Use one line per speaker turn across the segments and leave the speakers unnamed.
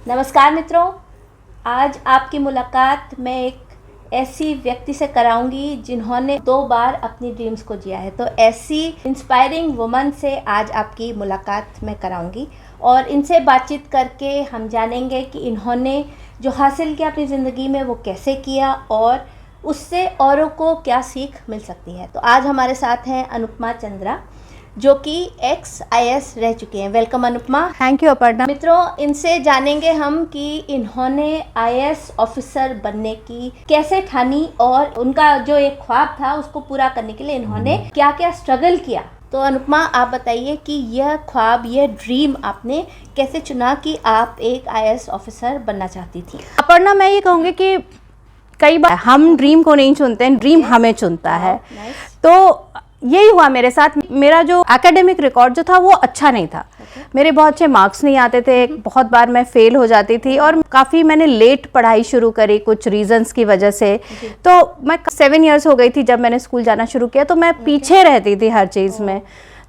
नमस्कार मित्रों, आज आपकी मुलाकात मैं एक ऐसी व्यक्ति से कराऊंगी जिन्होंने 2 बार अपनी ड्रीम्स को जिया है। तो ऐसी इंस्पायरिंग वुमन से आज आपकी मुलाकात मैं कराऊंगी और इनसे बातचीत करके हम जानेंगे कि इन्होंने जो हासिल किया अपनी ज़िंदगी में वो कैसे किया और उससे औरों को क्या सीख मिल सकती है। तो आज हमारे साथ हैं अनुपमा चंद्रा, जो कि ex-IAS रह चुकी हैं। Welcome Anupama.
Thank you Aparna.
मित्रों, इनसे जानेंगे हम कि इन्होंने IAS ऑफिसर बनने की कैसे ठानी और उनका जो एक ख्वाब था उसको पूरा करने के लिए इन्होंने क्या क्या स्ट्रगल किया। तो अनुपमा, आप बताइए कि यह ख्वाब, यह ड्रीम आपने कैसे चुना कि आप एक IAS ऑफिसर बनना चाहती थी?
अपर्णा, मैं ये कहूँगी कि कई बार हम ड्रीम को नहीं चुनते हैं, ड्रीम हमें चुनता है। तो यही हुआ मेरे साथ। मेरा जो एकेडमिक रिकॉर्ड जो था वो अच्छा नहीं था। मेरे बहुत अच्छे मार्क्स नहीं आते थे, बहुत बार मैं फेल हो जाती थी और काफ़ी मैंने लेट पढ़ाई शुरू करी कुछ रीजंस की वजह से। तो मैं 7 इयर्स हो गई थी जब मैंने स्कूल जाना शुरू किया, तो मैं पीछे रहती थी हर चीज़ में।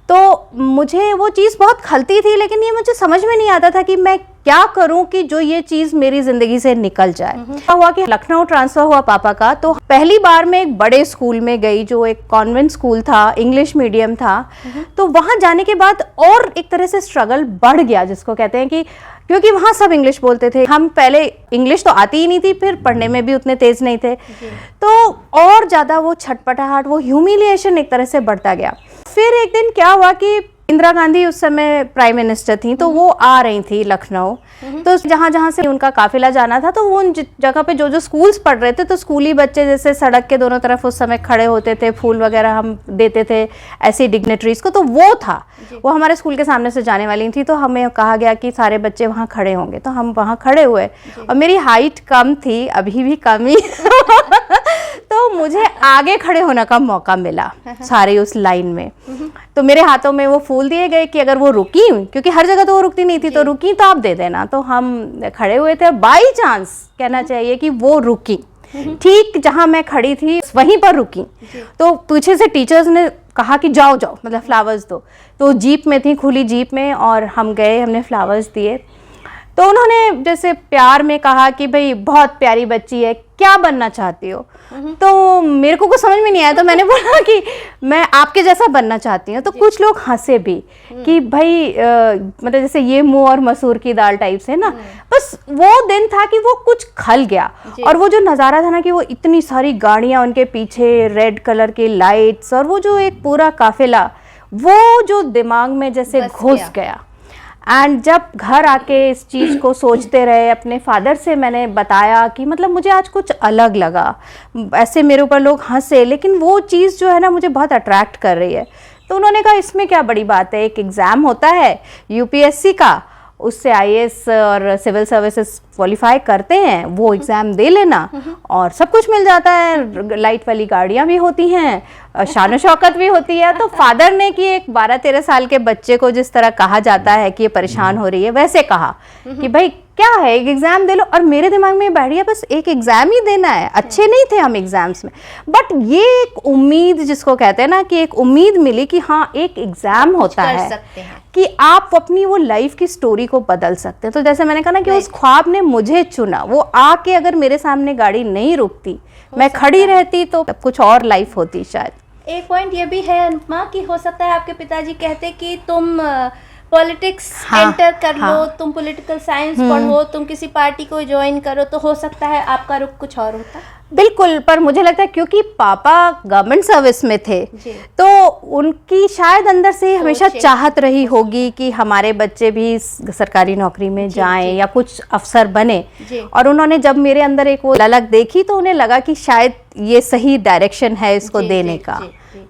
तो मुझे वो चीज़ बहुत खलती थी, लेकिन ये मुझे समझ में नहीं आता था कि मैं क्या करूं कि जो ये चीज़ मेरी ज़िंदगी से निकल जाए। क्या हुआ कि लखनऊ ट्रांसफ़र हुआ पापा का, तो पहली बार मैं एक बड़े स्कूल में गई जो एक कॉन्वेंट स्कूल था, इंग्लिश मीडियम था। तो वहाँ जाने के बाद और एक तरह से स्ट्रगल बढ़ गया, जिसको कहते हैं कि क्योंकि वहाँ सब इंग्लिश बोलते थे। हम पहले इंग्लिश तो आती ही नहीं थी, फिर पढ़ने में भी उतने तेज़ नहीं थे, तो और ज़्यादा वो छटपटाहट, वो ह्यूमिलिएशन एक तरह से बढ़ता गया। फिर एक दिन क्या हुआ कि इंदिरा गांधी उस समय प्राइम मिनिस्टर थी, तो वो आ रही थी लखनऊ। तो जहाँ जहाँ से उनका काफिला जाना था, तो वो उन जगह पे जो जो स्कूल्स पढ़ रहे थे, तो स्कूली बच्चे जैसे सड़क के दोनों तरफ उस समय खड़े होते थे, फूल वगैरह हम देते थे ऐसी डिग्नेटरीज को, तो वो था। वो हमारे स्कूल के सामने से जाने वाली थी, तो हमें कहा गया कि सारे बच्चे वहाँ खड़े होंगे। तो हम वहाँ खड़े हुए और मेरी हाइट कम थी, अभी भी कम ही तो मुझे आगे खड़े होने का मौका मिला सारे उस लाइन में। तो मेरे हाथों में वो फूल दिए गए कि अगर वो रुकी, क्योंकि हर जगह तो वो रुकती नहीं थी, तो रुकी तो आप दे देना। तो हम खड़े हुए थे, बाई चांस कहना चाहिए कि वो रुकी, ठीक जहां मैं खड़ी थी वहीं पर रुकी। तो पीछे से टीचर्स ने कहा कि जाओ जाओ, मतलब फ्लावर्स दो। तो जीप में थी, खुली जीप में, और हम गए, हमने फ्लावर्स दिए। तो उन्होंने जैसे प्यार में कहा कि भाई बहुत प्यारी बच्ची है, क्या बनना चाहती हो? तो मेरे को कुछ समझ में नहीं आया, तो मैंने बोला कि मैं आपके जैसा बनना चाहती हूँ। तो कुछ लोग हंसे भी कि भाई मतलब जैसे ये मुंह और मसूर की दाल टाइप से ना। बस वो दिन था कि वो कुछ खल गया, और वो जो नज़ारा था ना कि वो इतनी सारी गाड़ियाँ, उनके पीछे रेड कलर की लाइट्स, और वो जो एक पूरा काफिला, वो जो दिमाग में जैसे घुस गया। एंड जब घर आके इस चीज़ को सोचते रहे, अपने फादर से मैंने बताया कि मतलब मुझे आज कुछ अलग लगा, ऐसे मेरे ऊपर लोग हंसे, लेकिन वो चीज़ जो है ना मुझे बहुत अट्रैक्ट कर रही है। तो उन्होंने कहा इसमें क्या बड़ी बात है, एक एग्ज़ाम होता है UPSC का, उससे IAS और सिविल सर्विसेज क्वालिफाई करते हैं, वो एग्ज़ाम दे लेना और सब कुछ मिल जाता है। लाइट वाली गाड़ियाँ भी होती हैं, शान शौकत भी होती है। तो फादर ने कि एक 12-13 साल के बच्चे को जिस तरह कहा जाता है कि ये परेशान हो रही है, वैसे कहा कि भाई क्या है, एक एग्ज़ाम दे लो। और मेरे दिमाग में बैठ गया बस एक एग्ज़ाम ही देना है। अच्छे नहीं थे हम एग्ज़ाम्स में, बट ये एक उम्मीद, जिसको कहते हैं ना कि एक उम्मीद मिली कि हाँ एक एग्ज़ाम होता है कि आप अपनी वो लाइफ की स्टोरी को बदल सकते हैं। तो जैसे मैंने कहा ना कि उस ख्वाब ने मुझे चुना। वो आके अगर मेरे सामने गाड़ी नहीं रुकती, मैं खड़ी रहती, तो कुछ और लाइफ होती शायद।
एक पॉइंट ये भी है अनुपमा कि हो सकता है आपके पिताजी कहते कि तुम पॉलिटिक्स एंटर कर लो, तुम पॉलिटिकल साइंस पढ़ो, तुम किसी पार्टी को ज्वाइन करो, तो हो सकता है आपका रुख कुछ और होता।
बिल्कुल, पर मुझे लगता है क्योंकि पापा गवर्नमेंट सर्विस में थे, तो उनकी शायद अंदर से हमेशा चाहत रही होगी कि हमारे बच्चे भी सरकारी नौकरी में जाएं या कुछ अफसर बने। और उन्होंने जब मेरे अंदर एक वो ललक देखी, तो उन्हें लगा कि शायद ये सही डायरेक्शन है इसको देने का।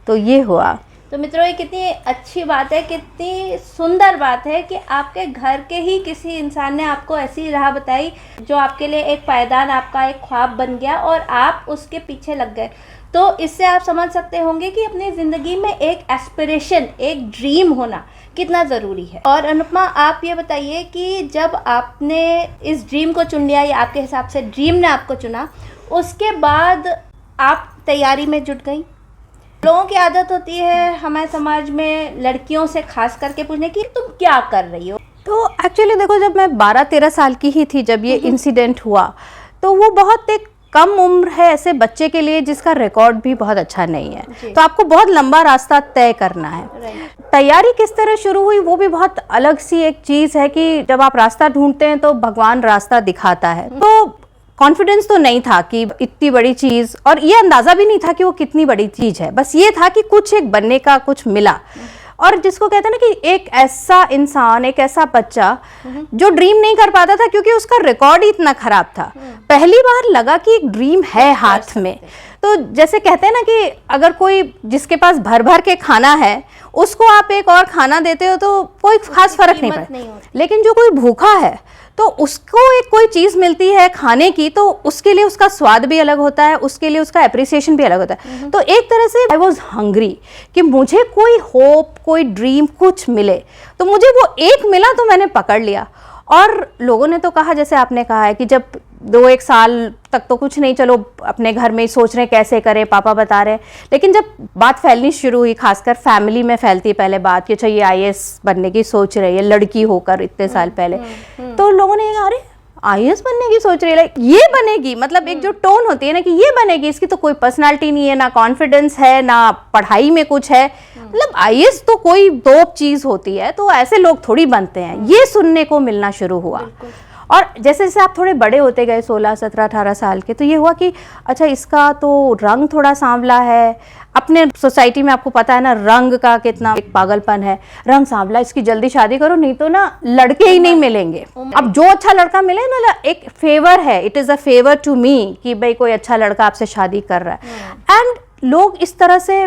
तो ये हुआ।
तो मित्रों, ये कितनी अच्छी बात है, कितनी सुंदर बात है कि आपके घर के ही किसी इंसान ने आपको ऐसी राह बताई जो आपके लिए एक पायदान, आपका एक ख्वाब बन गया और आप उसके पीछे लग गए। तो इससे आप समझ सकते होंगे कि अपनी ज़िंदगी में एक एस्पिरेशन, एक ड्रीम होना कितना ज़रूरी है। और अनुपमा, आप ये बताइए कि जब आपने इस ड्रीम को चुन लिया, या आपके हिसाब से ड्रीम ने आपको चुना, उसके बाद आप तैयारी में जुट गई। लोगों की आदत होती है हमारे समाज में लड़कियों से खास करके पूछने की तुम क्या कर रही हो,
तो एक्चुअली देखो, जब मैं 12-13 साल की ही थी जब ये इंसिडेंट हुआ, तो वो बहुत एक कम उम्र है ऐसे बच्चे के लिए जिसका रिकॉर्ड भी बहुत अच्छा नहीं है, तो आपको बहुत लंबा रास्ता तय करना है। तैयारी किस तरह शुरू हुई वो भी बहुत अलग सी एक चीज़ है कि जब आप रास्ता ढूंढते हैं तो भगवान रास्ता दिखाता है। तो कॉन्फिडेंस तो नहीं था कि इतनी बड़ी चीज़, और ये अंदाज़ा भी नहीं था कि वो कितनी बड़ी चीज़ है, बस ये था कि कुछ एक बनने का कुछ मिला। और जिसको कहते हैं ना कि एक ऐसा इंसान, एक ऐसा बच्चा जो ड्रीम नहीं कर पाता था क्योंकि उसका रिकॉर्ड ही इतना खराब था, पहली बार लगा कि एक ड्रीम है हाथ में। तो जैसे कहते हैं ना कि अगर कोई जिसके पास भर भर के खाना है उसको आप एक और खाना देते हो तो कोई खास फर्क नहीं पड़ता, लेकिन जो कोई भूखा है तो उसको एक कोई चीज़ मिलती है खाने की, तो उसके लिए उसका स्वाद भी अलग होता है, उसके लिए उसका एप्रिसिएशन भी अलग होता है। तो एक तरह से आई वॉज हंग्री कि मुझे कोई होप, कोई ड्रीम कुछ मिले, तो मुझे वो एक मिला तो मैंने पकड़ लिया। और लोगों ने तो कहा, जैसे आपने कहा है कि जब 2-1 साल तक तो कुछ नहीं, चलो अपने घर में ही सोच रहे हैं कैसे करें, पापा बता रहे हैं, लेकिन जब बात फैलनी शुरू हुई, खासकर फैमिली में फैलती है पहले बात कि अच्छा ये IAS बनने की सोच रही है लड़की होकर इतने साल पहले, तो लोगों ने कहा अरे IAS बनने की सोच रही है, ये बनेगी, मतलब एक जो टोन होती है ना कि ये बनेगी, इसकी तो कोई पर्सनालिटी नहीं है, ना कॉन्फिडेंस है, ना पढ़ाई में कुछ है, मतलब IAS तो कोई दो चीज़ होती है, तो ऐसे लोग थोड़ी बनते हैं, ये सुनने को मिलना शुरू हुआ। और जैसे जैसे आप थोड़े बड़े होते गए, 16, 17, 18 साल के, तो ये हुआ कि अच्छा इसका तो रंग थोड़ा सांवला है, अपने सोसाइटी में आपको पता है ना रंग का कितना एक पागलपन है, रंग सांवला, इसकी जल्दी शादी करो नहीं तो ना लड़के ही नहीं मिलेंगे। अब जो अच्छा लड़का मिले ना, एक फेवर है, it is a favour to me कि भाई कोई अच्छा लड़का आपसे शादी कर रहा है। एंड लोग इस तरह से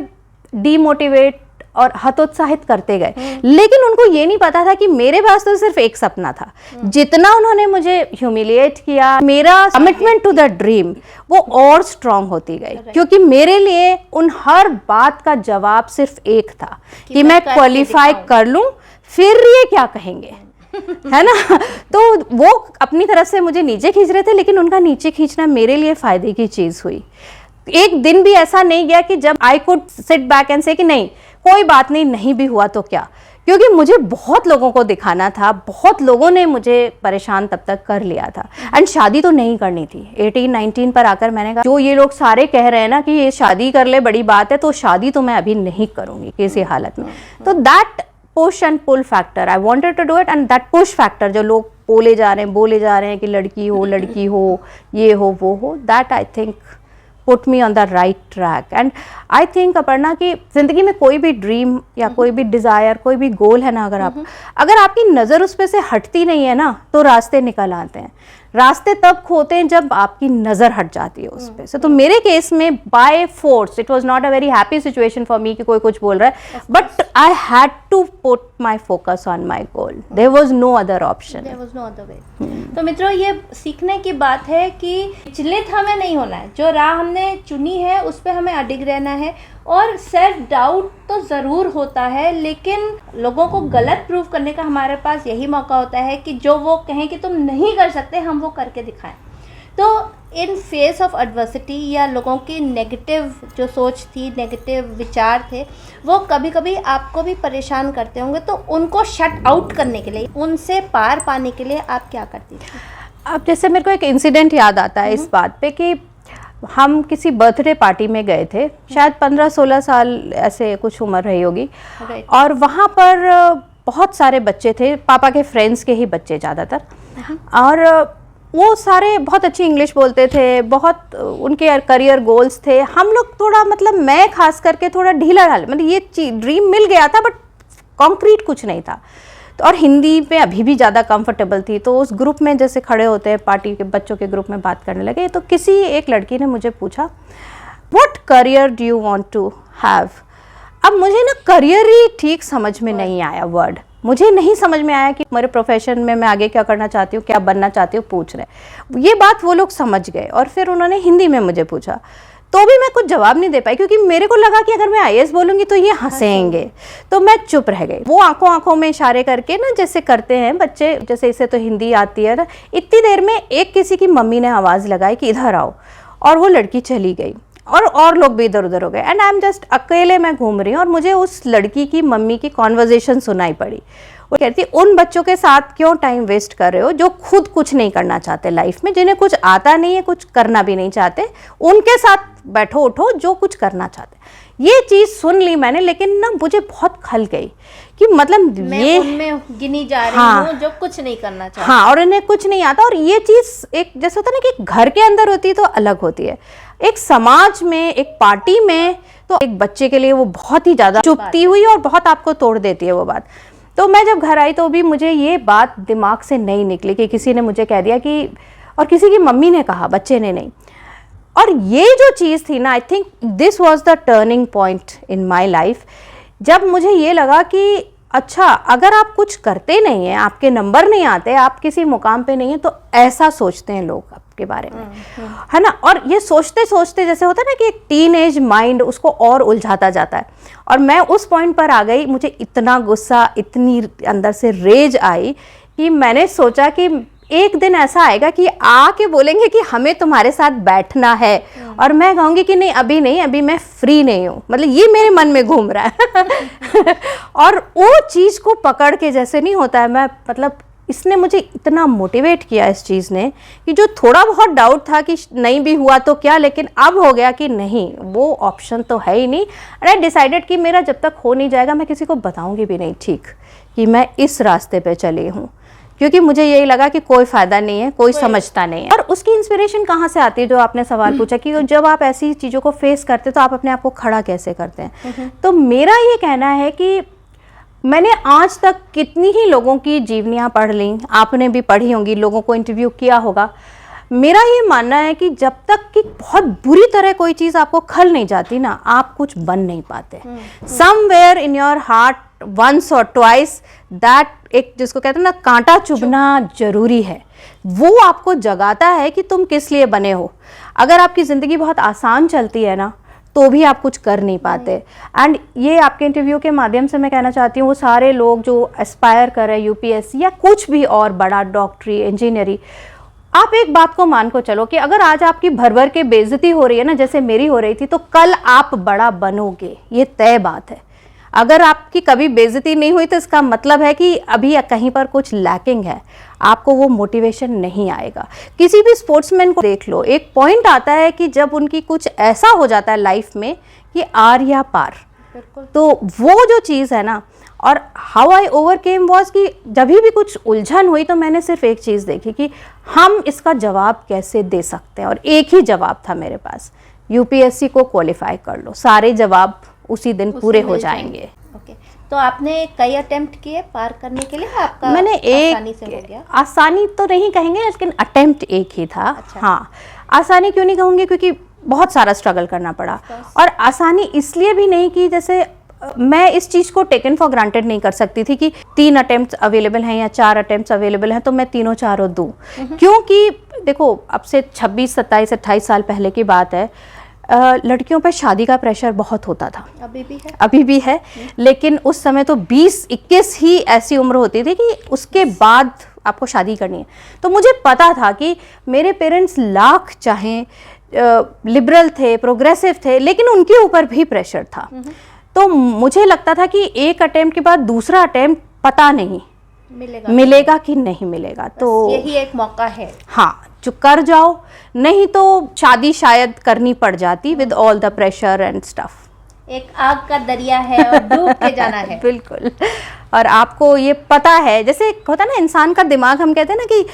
डीमोटिवेट और हतोत्साहित करते गए, लेकिन उनको ये नहीं पता था कि मेरे पास तो सिर्फ एक सपना था। जितना उन्होंने मुझे ह्यूमिलिएट किया, मेरा कमिटमेंट टू द ड्रीम वो और स्ट्रांग होती गई, क्योंकि मेरे लिए उन हर बात का जवाब सिर्फ एक था कि मैं क्वालिफाई कर लूं, फिर ये क्या कहेंगे, है ना। तो वो अपनी तरफ से मुझे नीचे खींच रहे थे, लेकिन उनका नीचे खींचना मेरे लिए फायदे की चीज हुई। एक दिन भी ऐसा नहीं गया कि जब I could sit back and से कि नहीं कोई बात नहीं, नहीं भी हुआ तो क्या, क्योंकि मुझे बहुत लोगों को दिखाना था, बहुत लोगों ने मुझे परेशान तब तक कर लिया था। एंड शादी तो नहीं करनी थी। 18-19 पर आकर मैंने कहा जो ये लोग सारे कह रहे हैं ना कि ये शादी कर ले बड़ी बात है, तो शादी तो मैं अभी नहीं करूँगी किसी हालत में। तो that push and pull factor, I wanted to do it, and that push factor जो लोग बोले जा रहे हैं कि लड़की हो, ये हो, वो हो, that I think put me on the right track. And I think Aparna की ज़िंदगी में कोई भी ड्रीम या कोई भी डिज़ायर, कोई भी गोल है ना, अगर आपकी नज़र उस पे से हटती नहीं है ना, तो रास्ते निकल आते हैं। रास्ते तब खोते हैं जब आपकी नज़र हट जाती है उस पे से। तो मेरे केस में by force, it was not a very happy situation for me कि कोई कुछ बोल रहा है, but I had to put my focus on my goal, there was no other option,
there was no other way. तो मित्रों, ये सीखने की बात है कि विचलित हमें नहीं होना है, जो राह हमने चुनी है उस पर हमें अडिग रहना है। और सेल्फ डाउट तो ज़रूर होता है, लेकिन लोगों को गलत प्रूव करने का हमारे पास यही मौका होता है कि जो वो कहें कि तुम नहीं कर सकते, हम वो करके दिखाएं। तो इन फेस ऑफ एडवर्सिटी या लोगों की नेगेटिव जो सोच थी, नेगेटिव विचार थे, वो कभी कभी आपको भी परेशान करते होंगे, तो उनको शट आउट करने के लिए, उनसे पार पाने के लिए आप क्या करती थी?
अब जैसे मेरे को एक इंसिडेंट याद आता है इस बात पे कि हम किसी बर्थडे पार्टी में गए थे, शायद 15-16 साल ऐसे कुछ उम्र रही होगी, और वहाँ पर बहुत सारे बच्चे थे, पापा के फ्रेंड्स के ही बच्चे ज़्यादातर, और वो सारे बहुत अच्छी इंग्लिश बोलते थे, बहुत उनके करियर गोल्स थे। हम लोग थोड़ा, मतलब मैं खास करके थोड़ा ढीला ढाल, मतलब ये ड्रीम मिल गया था बट कॉन्क्रीट कुछ नहीं था, तो और हिंदी में अभी भी ज़्यादा कंफर्टेबल थी। तो उस ग्रुप में जैसे खड़े होते हैं, पार्टी के बच्चों के ग्रुप में बात करने लगे, तो किसी एक लड़की ने मुझे पूछा, what career do you want to have. अब मुझे ना करियर ही ठीक समझ में नहीं आया, वर्ड मुझे नहीं समझ में आया कि मेरे प्रोफेशन में मैं आगे क्या करना चाहती हूँ, क्या बनना चाहती हूँ, पूछ रहे। ये बात वो लोग समझ गए, और फिर उन्होंने हिंदी में मुझे पूछा, तो भी मैं कुछ जवाब नहीं दे पाई, क्योंकि मेरे को लगा कि अगर मैं IAS बोलूँगी तो ये हंसेंगे, तो मैं चुप रह गई। वो आंखों में इशारे करके ना, जैसे करते हैं बच्चे, जैसे इसे तो हिंदी आती है ना, इतनी देर में एक किसी की मम्मी ने आवाज़ लगाई कि इधर आओ, और वो लड़की चली गई, और लोग भी इधर उधर हो गए। एंड आई एम जस्ट अकेले मैं घूम रही हूँ, और मुझे उस लड़की की मम्मी की कॉन्वर्जेशन सुनाई पड़ी। वो कहती है उन बच्चों के साथ क्यों टाइम वेस्ट कर रहे हो जो खुद कुछ नहीं करना चाहते लाइफ में, जिन्हें कुछ आता नहीं है, कुछ करना भी नहीं चाहते, उनके साथ बैठो उठो जो कुछ करना चाहते। ये चीज सुन ली मैंने, लेकिन ना मुझे बहुत खल गई कि मतलब
मैं
ये
उनमें गिनी जा रही
हाँ,
हूँ जो कुछ नहीं करना चाहती।
हाँ, और इन्हें कुछ नहीं आता। और ये चीज एक जैसे होता है ना कि घर के अंदर होती है तो अलग होती है, एक समाज में, एक पार्टी में, तो एक बच्चे के लिए वो बहुत ही ज्यादा चुभती हुई और बहुत आपको तोड़ देती है वो बात। तो मैं जब घर आई तो भी मुझे ये बात दिमाग से नहीं निकली कि किसी ने मुझे कह दिया कि, और किसी की मम्मी ने कहा, बच्चे ने नहीं। और ये जो चीज़ थी ना, I think this was the turning point in my life, जब मुझे ये लगा कि अच्छा अगर आप कुछ करते नहीं हैं, आपके नंबर नहीं आते, आप किसी मुकाम पे नहीं हैं, तो ऐसा सोचते हैं लोग आपके बारे में, है ना। और ये सोचते सोचते जैसे होता है ना कि एक टीन एज माइंड उसको और उलझाता जाता है। और मैं उस पॉइंट पर आ गई, मुझे इतना गुस्सा, इतनी अंदर से रेज आई कि मैंने सोचा कि एक दिन ऐसा आएगा कि आके बोलेंगे कि हमें तुम्हारे साथ बैठना है, और मैं कहूँगी कि नहीं अभी नहीं, अभी मैं फ्री नहीं हूँ, मतलब ये मेरे मन में घूम रहा है। और वो चीज़ को पकड़ के, जैसे नहीं होता है, मैं मतलब इसने मुझे इतना मोटिवेट किया इस चीज़ ने कि जो थोड़ा बहुत डाउट था कि नहीं भी हुआ तो क्या, लेकिन अब हो गया कि नहीं, वो ऑप्शन तो है ही नहीं। एंड आई डिसाइडेड कि मेरा जब तक हो नहीं जाएगा मैं किसी को बताऊंगी भी नहीं, ठीक, कि मैं इस रास्ते पे चली हूँ, क्योंकि मुझे यही लगा कि कोई फ़ायदा नहीं है, कोई समझता नहीं है। और उसकी इंस्पिरेशन कहाँ से आती है, जो आपने सवाल पूछा कि जब आप ऐसी चीज़ों को फेस करते तो आप अपने आप को खड़ा कैसे करते हैं। तो मेरा ये कहना है कि मैंने आज तक कितनी ही लोगों की जीवनियाँ पढ़ ली, आपने भी पढ़ी होंगी, लोगों को इंटरव्यू किया होगा। मेरा ये मानना है कि जब तक कि बहुत बुरी तरह कोई चीज़ आपको खल नहीं जाती ना, आप कुछ बन नहीं पाते। Somewhere in your heart once और ट्वाइस दैट, एक जिसको कहते हैं ना कांटा चुभना जरूरी है, वो आपको जगाता है कि तुम किस लिए बने हो। अगर आपकी ज़िंदगी बहुत आसान चलती है ना, तो भी आप कुछ कर नहीं पाते। एंड ये आपके इंटरव्यू के माध्यम से मैं कहना चाहती हूँ, वो सारे लोग जो एस्पायर कर रहे हैं यूपीएससी या कुछ भी और बड़ा, डॉक्टरी, इंजीनियरिंग, आप एक बात को मान को चलो कि अगर आज आपकी भर भर के बेइज्जती हो रही है ना, जैसे मेरी हो रही थी, तो कल आप बड़ा बनोगे, ये तय बात है। अगर आपकी कभी बेइज्जती नहीं हुई तो इसका मतलब है कि अभी कहीं पर कुछ लैकिंग है, आपको वो मोटिवेशन नहीं आएगा। किसी भी स्पोर्ट्समैन को देख लो, एक पॉइंट आता है कि जब उनकी कुछ ऐसा हो जाता है लाइफ में कि आर या पार, तो वो जो चीज़ है ना, और हाउ आई ओवरकेम वॉज कि जब भी कुछ उलझन हुई तो मैंने सिर्फ एक चीज़ देखी कि हम इसका जवाब कैसे दे सकते हैं, और एक ही जवाब था मेरे पास, यूपीएससी को क्वालिफाई कर लो, सारे जवाब उसी दिन पूरे हो जाएंगे।
ओके, तो आपने कई अटेम्प्ट किए पार करने के लिए, आपका
मैंने
आसानी से हो गया?
आसानी तो नहीं कहेंगे, लेकिन अटेम्प्ट एक ही था।
अच्छा।
हाँ, आसानी क्यों नहीं कहूँगी, क्योंकि बहुत सारा स्ट्रगल करना पड़ा। और आसानी इसलिए भी नहीं कि जैसे मैं इस चीज़ को टेकन फॉर ग्रांटेड नहीं कर सकती थी कि 3 अटेम्प्ट्स अवेलेबल हैं या 4 अटेम्प्ट्स अवेलेबल हैं तो मैं तीनों चारों दूँ, क्योंकि देखो अब से 26, 27, 28 साल पहले की बात है, लड़कियों पर शादी का प्रेशर बहुत होता था, अभी भी है, लेकिन उस समय तो 20-21 ही ऐसी उम्र होती थी कि उसके बाद आपको शादी करनी है। तो मुझे पता था कि मेरे पेरेंट्स लाख चाहें, लिबरल थे, प्रोग्रेसिव थे, लेकिन उनके ऊपर भी प्रेशर था। तो मुझे लगता था कि एक अटेम्प्ट के बाद दूसरा अटेम्प्ट पता नहीं मिलेगा कि नहीं मिलेगा, तो
यही एक मौका है।
हाँ, जो कर जाओ, नहीं तो शादी शायद करनी पड़ जाती with all the pressure and stuff.
एक आग का दरिया है और डूब के जाना है।
बिल्कुल। और आपको ये पता है, जैसे होता है ना इंसान का दिमाग, हम कहते हैं ना कि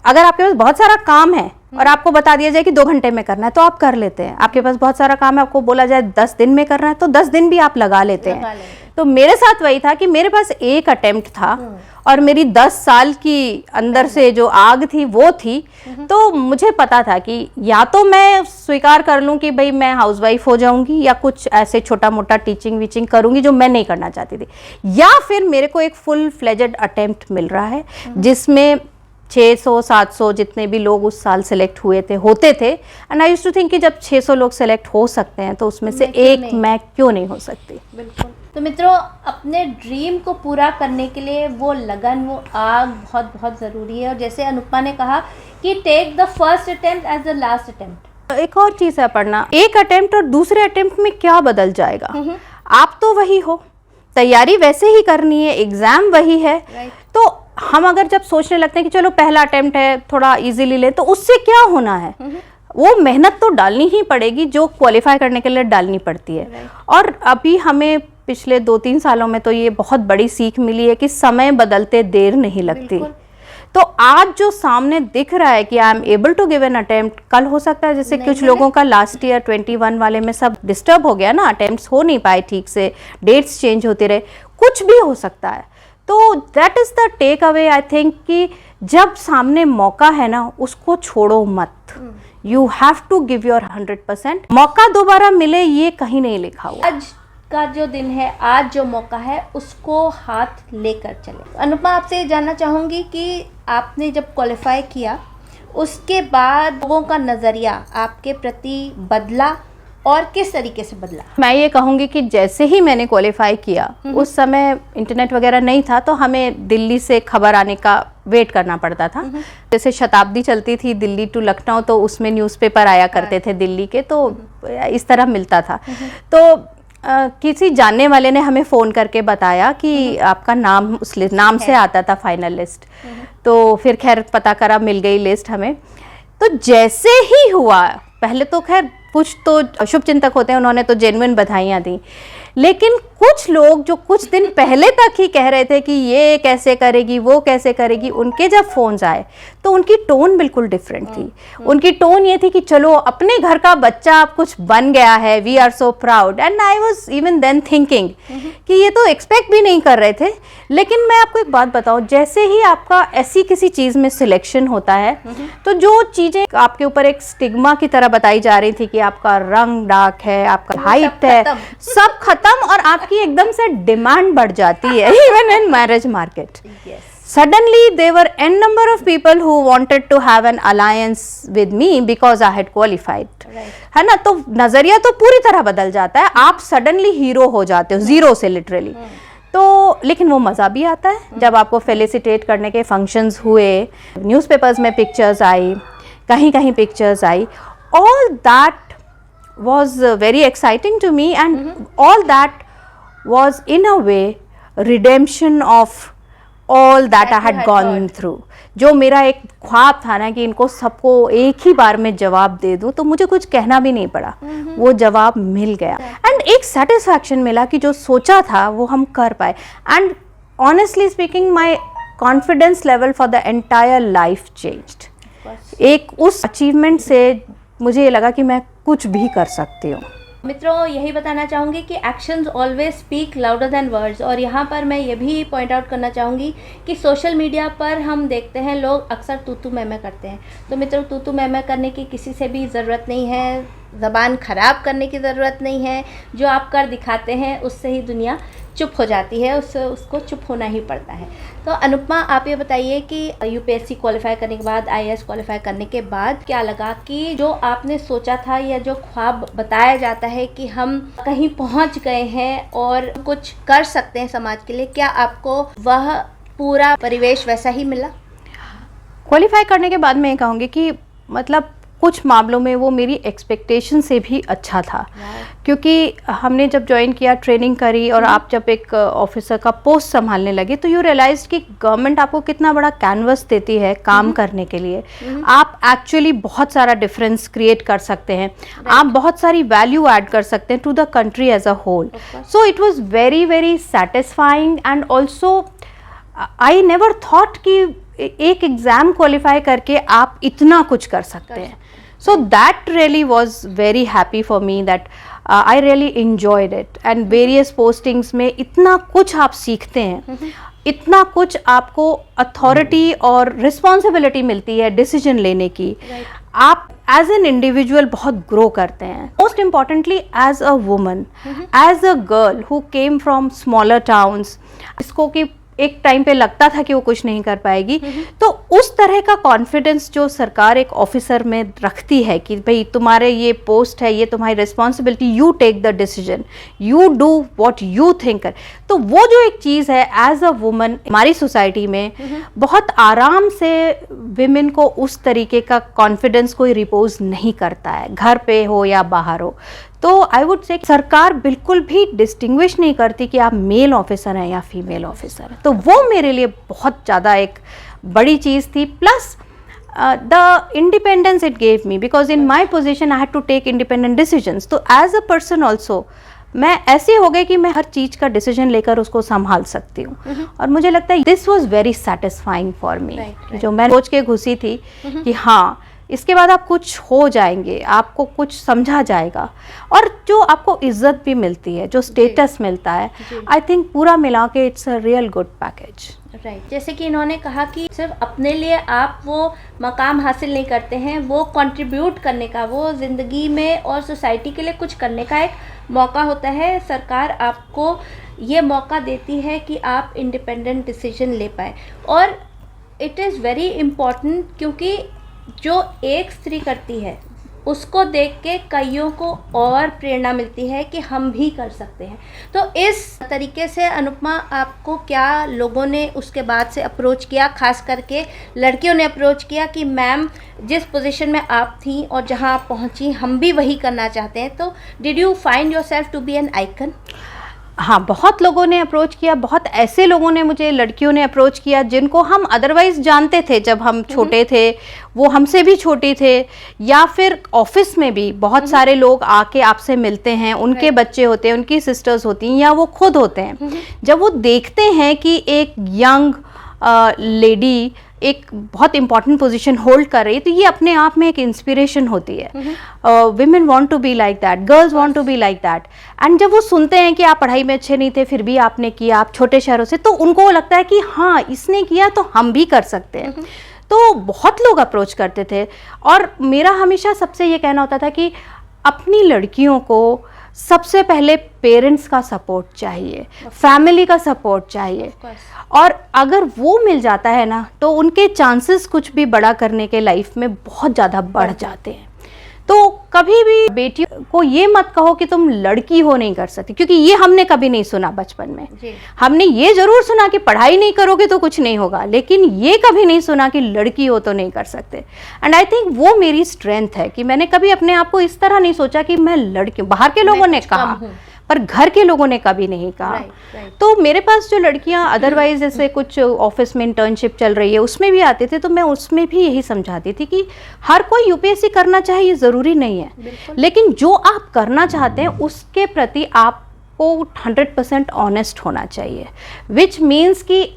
अगर आपके पास बहुत सारा काम है और आपको बता दिया जाए कि 2 घंटे में करना है तो आप कर लेते हैं। आपके पास बहुत सारा काम है, आपको बोला जाए 10 दिन में करना है तो 10 दिन भी आप लगा लेते हैं। तो मेरे साथ वही था कि मेरे पास एक अटेम्प्ट था और मेरी 10 साल की अंदर से जो आग थी वो थी। तो मुझे पता था कि या तो मैं स्वीकार कर लूं कि भाई मैं हाउसवाइफ हो जाऊंगी या कुछ ऐसे छोटा मोटा टीचिंग वीचिंग करूंगी जो मैं नहीं करना चाहती थी, या फिर मेरे को एक फुल फ्लेजेड अटेम्प्ट मिल रहा है जिसमें 600-700 जितने भी लोग उस साल सेलेक्ट हुए थे होते थे। And I used to think कि जब 600 लोग सेलेक्ट हो सकते हैं तो उसमें से एक मैं क्यों नहीं हो सकती।
बिल्कुल। तो मित्रों, अपने ड्रीम को पूरा करने के लिए वो लगन, वो आग बहुत बहुत ज़रूरी है। और जैसे अनुपमा ने कहा कि take the first attempt as the last attempt.
एक और चीज़ है पढ़ना, एक अटेम्प्ट और दूसरे अटेम्प्ट में क्या बदल जाएगा, आप तो वही हो, तैयारी वैसे ही करनी है, एग्जाम वही है। तो हम अगर जब सोचने लगते हैं कि चलो पहला अटेम्प्ट है, थोड़ा इजीली ले, तो उससे क्या होना है? वो मेहनत तो डालनी ही पड़ेगी जो क्वालिफाई करने के लिए डालनी पड़ती है। और अभी हमें पिछले 2-3 सालों में तो ये बहुत बड़ी सीख मिली है कि समय बदलते देर नहीं लगती। तो आज जो सामने दिख रहा है कि I am able to give an attempt, कल हो सकता है जैसे कुछ लोगों का लास्ट ईयर 21 वाले में सब डिस्टर्ब हो गया ना, अटेम्प्ट्स हो नहीं पाए ठीक से, डेट्स चेंज होते रहे, कुछ भी हो सकता है। तो that is the takeaway I think कि जब सामने मौका है ना, उसको छोड़ो मत। You have to give your 100%। मौका दोबारा मिले ये कहीं नहीं लिखा हुआ।
आज का जो दिन है, आज जो मौका है, उसको हाथ लेकर चले। अनुपमा, आपसे ये जानना चाहूँगी कि आपने जब क्वालिफाई किया उसके बाद लोगों का नज़रिया आपके प्रति बदला और किस तरीके से बदला?
मैं ये कहूँगी कि जैसे ही मैंने क्वालिफाई किया, उस समय इंटरनेट वगैरह नहीं था, तो हमें दिल्ली से खबर आने का वेट करना पड़ता था। जैसे शताब्दी चलती थी दिल्ली टू लखनऊ, तो उसमें न्यूज़पेपर आया करते थे दिल्ली के, तो इस तरह मिलता था। तो किसी जानने वाले ने हमें फ़ोन करके बताया कि आपका नाम उस नाम से आता था फाइनल लिस्ट। तो फिर खैर पता करा, मिल गई लिस्ट हमें। तो जैसे ही हुआ, पहले तो खैर कुछ तो शुभ चिंतक होते हैं, उन्होंने तो जेन्युइन बधाइयाँ दी, लेकिन कुछ लोग जो कुछ दिन पहले तक ही कह रहे थे कि ये कैसे करेगी, वो कैसे करेगी, उनके जब फोन्स आए तो उनकी टोन बिल्कुल डिफरेंट थी। उनकी टोन ये थी कि चलो अपने घर का बच्चा अब कुछ बन गया है, we are so proud. And I was even then thinking कि ये तो एक्सपेक्ट भी नहीं कर रहे थे। लेकिन मैं आपको एक बात बताऊं, जैसे ही आपका ऐसी किसी चीज़ में सिलेक्शन होता है, तो जो चीज़ें आपके ऊपर एक स्टिग्मा की तरह बताई जा रही थी कि आपका रंग डार्क है, आपका हाइट है, सब खत्म, और आपकी एकदम से डिमांड बढ़ जाती है even in marriage market. Suddenly there were n number of people who wanted to have an alliance with me because I had qualified, है ना? तो नजरिया तो पूरी तरह बदल जाता है, आप सडनली हीरो हो जाते हो जीरो से लिटरली। तो लेकिन वो मज़ा भी आता है जब आपको फेलिसिटेट करने के फंक्शंस हुए, न्यूज़पेपर्स में पिक्चर्स आई, कहीं कहीं pictures I, all that was very exciting to me, and all that was in a way redemption of all that I had gone through। जो मेरा एक ख्वाब था ना कि इनको सबको एक ही बार में जवाब दे दूं, तो मुझे कुछ कहना भी नहीं पड़ा, वो जवाब मिल गया। एंड एक सेटिस्फैक्शन मिला कि जो सोचा था वो हम कर पाए। And honestly speaking, my confidence level for the entire life changed. एक उस अचीवमेंट से मुझे ये लगा कि मैं कुछ भी कर सकती हूँ।
मित्रों, यही बताना चाहूँगी कि actions always speak louder than words. और यहाँ पर मैं ये भी पॉइंट आउट करना चाहूँगी कि सोशल मीडिया पर हम देखते हैं लोग अक्सर तू मैं करते हैं। तो मित्रों, तू मैं करने की किसी से भी ज़रूरत नहीं है, ज़बान ख़राब करने की ज़रूरत नहीं है। जो आप कर दिखाते हैं उससे ही दुनिया चुप हो जाती है, उसको चुप होना ही पड़ता है। तो अनुपमा, आप ये बताइए कि यूपीएससी क्वालिफाई करने के बाद, आईएएस क्वालिफाई करने के बाद क्या लगा कि जो आपने सोचा था या जो ख्वाब बताया जाता है कि हम कहीं पहुंच गए हैं और कुछ कर सकते हैं समाज के लिए, क्या आपको वह पूरा परिवेश वैसा ही मिला?
क्वालिफाई करने के बाद मैं ये कहूँगी कि मतलब कुछ मामलों में वो मेरी एक्सपेक्टेशन से भी अच्छा था, क्योंकि हमने जब ज्वाइन किया, ट्रेनिंग करी, और आप जब एक ऑफिसर का पोस्ट संभालने लगे, तो यू रियलाइज कि गवर्नमेंट आपको कितना बड़ा कैनवस देती है काम करने के लिए। आप एक्चुअली बहुत सारा डिफरेंस क्रिएट कर सकते हैं, आप बहुत सारी वैल्यू ऐड कर सकते हैं to the country as a whole. So it was very very satisfying. And also I never thought कि एक एग्ज़ाम क्वालिफाई करके आप इतना कुछ कर सकते हैं। So that really was very happy for me, that I really enjoyed it. And various postings में इतना कुछ आप सीखते हैं, इतना कुछ आपको अथॉरिटी और रिस्पॉन्सिबिलिटी मिलती है डिसीजन लेने की। आप एज एन इंडिविजुअल बहुत ग्रो करते हैं। Most importantly as a woman, as a girl who came from smaller towns, इसको कि एक टाइम पे लगता था कि वो कुछ नहीं कर पाएगी, तो उस तरह का कॉन्फिडेंस जो सरकार एक ऑफिसर में रखती है कि भाई तुम्हारे ये पोस्ट है, ये तुम्हारी responsibility, you take the decision, you do what you think, तो वो जो एक चीज़ है एज अ वुमन हमारी सोसाइटी में बहुत आराम से विमेन को उस तरीके का कॉन्फिडेंस कोई रिपोज नहीं करता है, घर पे हो या बाहर हो। तो आई वुड से सरकार बिल्कुल भी डिस्टिंग्विश नहीं करती कि आप मेल ऑफिसर हैं या फीमेल ऑफिसर हैं, तो वो मेरे लिए बहुत ज़्यादा एक बड़ी चीज़ थी। Plus the independence it gave me, because in my position I had to take independent decisions. तो एज अ पर्सन ऑल्सो मैं ऐसी हो गई कि मैं हर चीज़ का डिसीजन लेकर उसको संभाल सकती हूँ। और मुझे लगता है this was very satisfying for me, जो मैं सोच के घुसी थी कि हाँ इसके बाद आप कुछ हो जाएंगे, आपको कुछ समझा जाएगा, और जो आपको इज्जत भी मिलती है, जो स्टेटस मिलता है, आई थिंक पूरा मिला के it's a real good package.
Right, जैसे कि इन्होंने कहा कि सिर्फ अपने लिए आप वो मकाम हासिल नहीं करते हैं, वो कंट्रीब्यूट करने का, वो ज़िंदगी में और सोसाइटी के लिए कुछ करने का एक मौका होता है। सरकार आपको ये मौका देती है कि आप इंडिपेंडेंट डिसीजन ले पाए, और इट इज़ वेरी इम्पॉर्टेंट, क्योंकि जो एक स्त्री करती है उसको देख के कईयों को और प्रेरणा मिलती है कि हम भी कर सकते हैं। तो इस तरीके से अनुपमा, आपको क्या लोगों ने उसके बाद से अप्रोच किया, खास करके लड़कियों ने अप्रोच किया कि मैम जिस पोजीशन में आप थी और जहां आप पहुंची हम भी वही करना चाहते हैं, तो did you find yourself to be an icon?
हाँ, बहुत लोगों ने अप्रोच किया, बहुत ऐसे लोगों ने मुझे, लड़कियों ने अप्रोच किया जिनको हम अदरवाइज जानते थे जब हम छोटे थे, वो हमसे भी छोटी थे, या फिर ऑफिस में भी बहुत सारे लोग आके आपसे मिलते हैं, उनके बच्चे होते हैं, उनकी सिस्टर्स होती हैं, या वो खुद होते हैं। जब वो देखते हैं कि एक यंग लेडी एक बहुत इंपॉर्टेंट पोजीशन होल्ड कर रही है, तो ये अपने आप में एक इंस्पिरेशन होती है। Women want to be like that, girls want to be like that. And जब वो सुनते हैं कि आप पढ़ाई में अच्छे नहीं थे फिर भी आपने किया, आप छोटे शहरों से, तो उनको लगता है कि हाँ इसने किया तो हम भी कर सकते हैं। तो बहुत लोग अप्रोच करते थे, और मेरा हमेशा सबसे ये कहना होता था कि अपनी लड़कियों को सबसे पहले पेरेंट्स का सपोर्ट चाहिए, फैमिली का सपोर्ट चाहिए, और अगर वो मिल जाता है ना तो उनके चांसेस कुछ भी बड़ा करने के लाइफ में बहुत ज़्यादा बढ़ जाते हैं। तो कभी भी बेटियों को ये मत कहो कि तुम लड़की हो नहीं कर सकती, क्योंकि ये हमने कभी नहीं सुना बचपन में। हमने ये जरूर सुना कि पढ़ाई नहीं करोगे तो कुछ नहीं होगा, लेकिन ये कभी नहीं सुना कि लड़की हो तो नहीं कर सकते। एंड आई थिंक वो मेरी स्ट्रेंथ है कि मैंने कभी अपने आप को इस तरह नहीं सोचा कि मैं लड़की, बाहर के लोगों ने कहा पर घर के लोगों ने कभी नहीं कहा। तो मेरे पास जो लड़कियां अदरवाइज जैसे कुछ ऑफिस में इंटर्नशिप चल रही है उसमें भी आते थे, तो मैं उसमें भी यही समझाती थी कि हर कोई यूपीएससी करना चाहे ये ज़रूरी नहीं है, लेकिन जो आप करना चाहते हैं उसके प्रति आपको 100% ऑनेस्ट होना चाहिए, विच मीन्स कि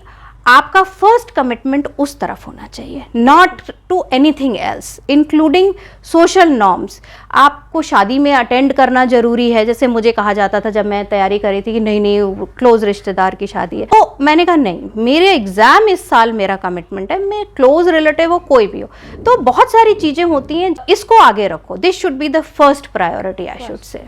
आपका फर्स्ट कमिटमेंट उस तरफ होना चाहिए, not to anything else, including social norms. आपको शादी में अटेंड करना जरूरी है, जैसे मुझे कहा जाता था जब मैं तैयारी कर रही थी कि नहीं नहीं क्लोज रिश्तेदार की शादी है, तो मैंने कहा नहीं, मेरे एग्जाम इस साल मेरा कमिटमेंट है, मैं क्लोज रिलेटिव हो कोई भी हो। तो बहुत सारी चीज़ें होती हैं, इसको आगे रखो, this should be the first priority I should say.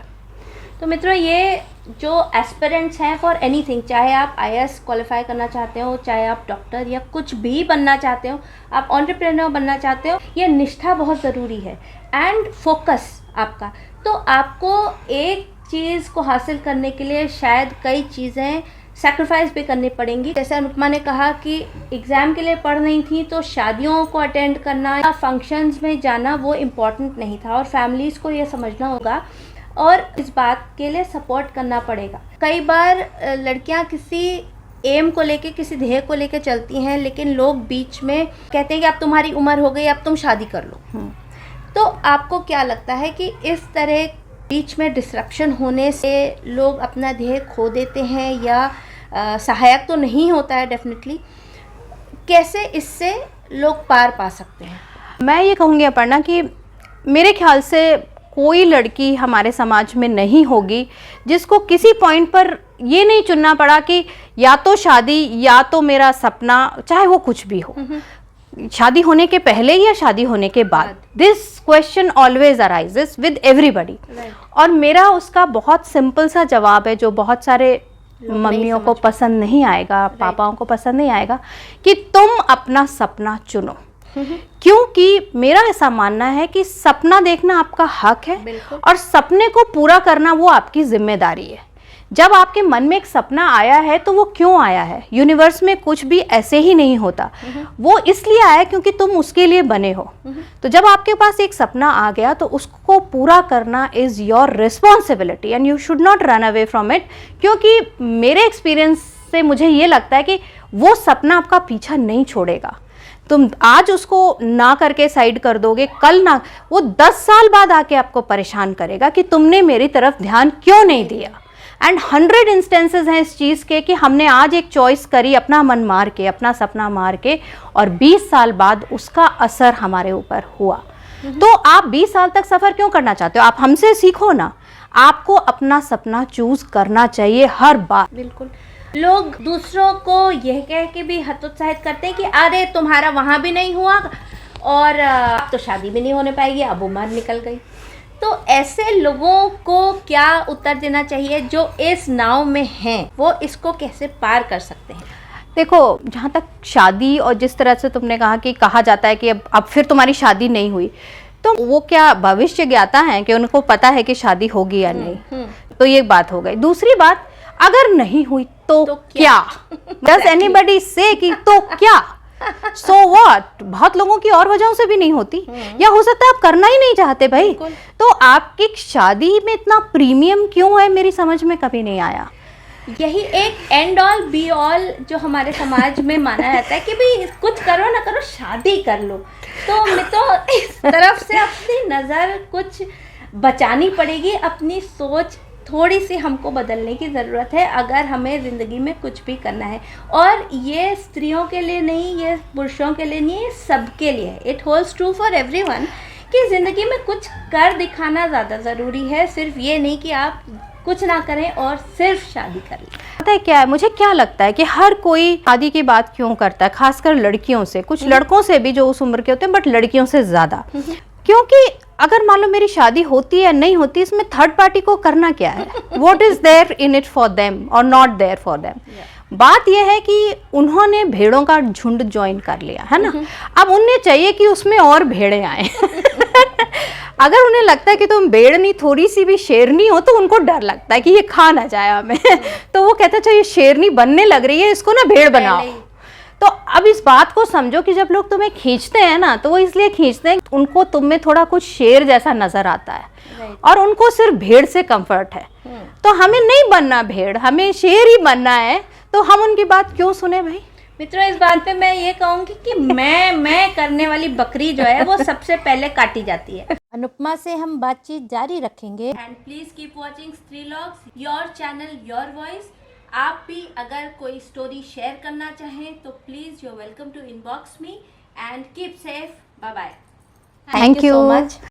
तो मित्रों, ये जो एस्पिरेंट्स हैं फॉर एनीथिंग, चाहे आप आईएएस क्वालिफाई करना चाहते हो, चाहे आप डॉक्टर या कुछ भी बनना चाहते हो, आप एंटरप्रेन्योर बनना चाहते हो, ये निष्ठा बहुत ज़रूरी है एंड फोकस आपका। तो आपको एक चीज़ को हासिल करने के लिए शायद कई चीज़ें सैक्रिफाइस भी करनी पड़ेंगी। जैसे अनुपमा ने कहा कि एग्ज़ाम के लिए पढ़ रही थी तो शादियों को अटेंड करना या फंक्शंस में जाना वो इम्पॉर्टेंट नहीं था, और फैमिलीज़ को ये समझना होगा और इस बात के लिए सपोर्ट करना पड़ेगा। कई बार लड़कियां किसी एम को लेके, किसी ध्येय को लेके चलती हैं, लेकिन लोग बीच में कहते हैं कि अब तुम्हारी उम्र हो गई, अब तुम शादी कर लो। तो आपको क्या लगता है कि इस तरह बीच में डिस्ट्रक्शन होने से लोग अपना ध्येय खो देते हैं, या सहायक तो नहीं होता है डेफिनेटली, कैसे इससे लोग पार पा सकते हैं?
मैं ये कहूँगी अपर्णा कि मेरे ख्याल से कोई लड़की हमारे समाज में नहीं होगी जिसको किसी पॉइंट पर ये नहीं चुनना पड़ा कि या तो शादी या तो मेरा सपना, चाहे वो कुछ भी हो, शादी होने के पहले या शादी होने के बाद। This question always arises with everybody. और मेरा उसका बहुत सिंपल सा जवाब है जो बहुत सारे मम्मियों को पसंद नहीं आएगा, पापाओं को पसंद नहीं आएगा, कि तुम अपना सपना चुनो। क्योंकि मेरा ऐसा मानना है कि सपना देखना आपका हक है और सपने को पूरा करना वो आपकी जिम्मेदारी है। जब आपके मन में एक सपना आया है तो वो क्यों आया है? यूनिवर्स में कुछ भी ऐसे ही नहीं होता, वो इसलिए आया क्योंकि तुम उसके लिए बने हो। तो जब आपके पास एक सपना आ गया तो उसको पूरा करना is your responsibility and you should not run away from it. क्योंकि मेरे एक्सपीरियंस से मुझे ये लगता है कि वो सपना आपका पीछा नहीं छोड़ेगा। तुम आज उसको ना करके साइड कर दोगे, कल ना, वो 10 साल बाद आके आपको परेशान करेगा कि तुमने मेरी तरफ ध्यान क्यों नहीं दिया। एंड 100 इंस्टेंसेस हैं इस चीज़ के कि हमने आज एक चॉइस करी अपना मन मार के, अपना सपना मार के, और 20 साल बाद उसका असर हमारे ऊपर हुआ। तो आप 20 साल तक सफ़र क्यों करना चाहते हो? आप हमसे सीखो ना। आपको अपना सपना चूज करना चाहिए हर बार।
बिल्कुल। लोग दूसरों को यह कह के भी हतोत्साहित करते हैं कि अरे तुम्हारा वहाँ भी नहीं हुआ और अब तो शादी भी नहीं होने पाएगी, अब उम्र निकल गई। तो ऐसे लोगों को क्या उत्तर देना चाहिए जो इस नाव में हैं? वो इसको कैसे पार कर सकते हैं?
देखो, जहाँ तक शादी और जिस तरह से तुमने कहा कि कहा जाता है कि अब फिर तुम्हारी शादी नहीं हुई, तो वो क्या भविष्य ज्ञाता हैं कि उनको पता है कि शादी होगी या नहीं? तो ये बात हो गई। दूसरी बात, अगर नहीं हुई तो क्या? डज एनीबडी से कि तो क्या? So what? बहुत लोगों की और वजहों से भी नहीं होती, या हो सकता है आप करना ही नहीं चाहते भाई। तो आपकी शादी में इतना प्रीमियम क्यों है, मेरी समझ में कभी नहीं आया।
यही एक एंड ऑल बी ऑल जो हमारे समाज में माना जाता है कि भाई कुछ करो ना करो शादी कर लो। तो मैं तो इस तरफ से अपनी नज़र कुछ बचानी पड़ेगी, अपनी सोच थोड़ी सी हमको बदलने की ज़रूरत है अगर हमें ज़िंदगी में कुछ भी करना है। और ये स्त्रियों के लिए नहीं, ये पुरुषों के लिए नहीं, ये सबके लिए है। It holds true for everyone कि ज़िंदगी में कुछ कर दिखाना ज़्यादा ज़रूरी है, सिर्फ ये नहीं कि आप कुछ ना करें और सिर्फ शादी कर लें।
पता है क्या है, मुझे क्या लगता है कि हर कोई शादी की बात क्यों करता है, खासकर लड़कियों से, कुछ लड़कों से भी जो उस उम्र के होते हैं, बट लड़कियों से ज़्यादा। क्योंकि अगर मान लो मेरी शादी होती है नहीं होती, इसमें थर्ड पार्टी को करना क्या है? What is there in it for them और नॉट देयर फॉर देम? बात यह है कि उन्होंने भेड़ों का झुंड ज्वाइन कर लिया है ना, अब उन्हें चाहिए कि उसमें और भेड़ें आए। अगर उन्हें लगता है कि तुम भेड़ नहीं थोड़ी सी भी शेरनी हो, तो उनको डर लगता है कि ये खा ना जाए हमें। तो वो कहते हैं ये शेरनी बनने लग रही है, इसको ना भेड़ बनाओ। तो अब इस बात को समझो कि जब लोग तुम्हें खींचते हैं ना, तो वो इसलिए खींचते हैं उनको तुम में थोड़ा कुछ शेर जैसा नजर आता है, और उनको सिर्फ भेड़ से कंफर्ट है। तो हमें नहीं बनना भेड़, हमें शेर ही बनना है। तो हम उनकी बात क्यों सुने भाई?
मित्रों, इस बात पे मैं ये कहूँगी कि मैं करने वाली बकरी जो है वो सबसे पहले काटी जाती है।
अनुपमा से हम बातचीत जारी रखेंगे।
And please keep watching Strilogs, your channel, your voice. आप भी अगर कोई स्टोरी शेयर करना चाहें तो please you are welcome to inbox me and keep safe. Bye bye.
Thank you so much.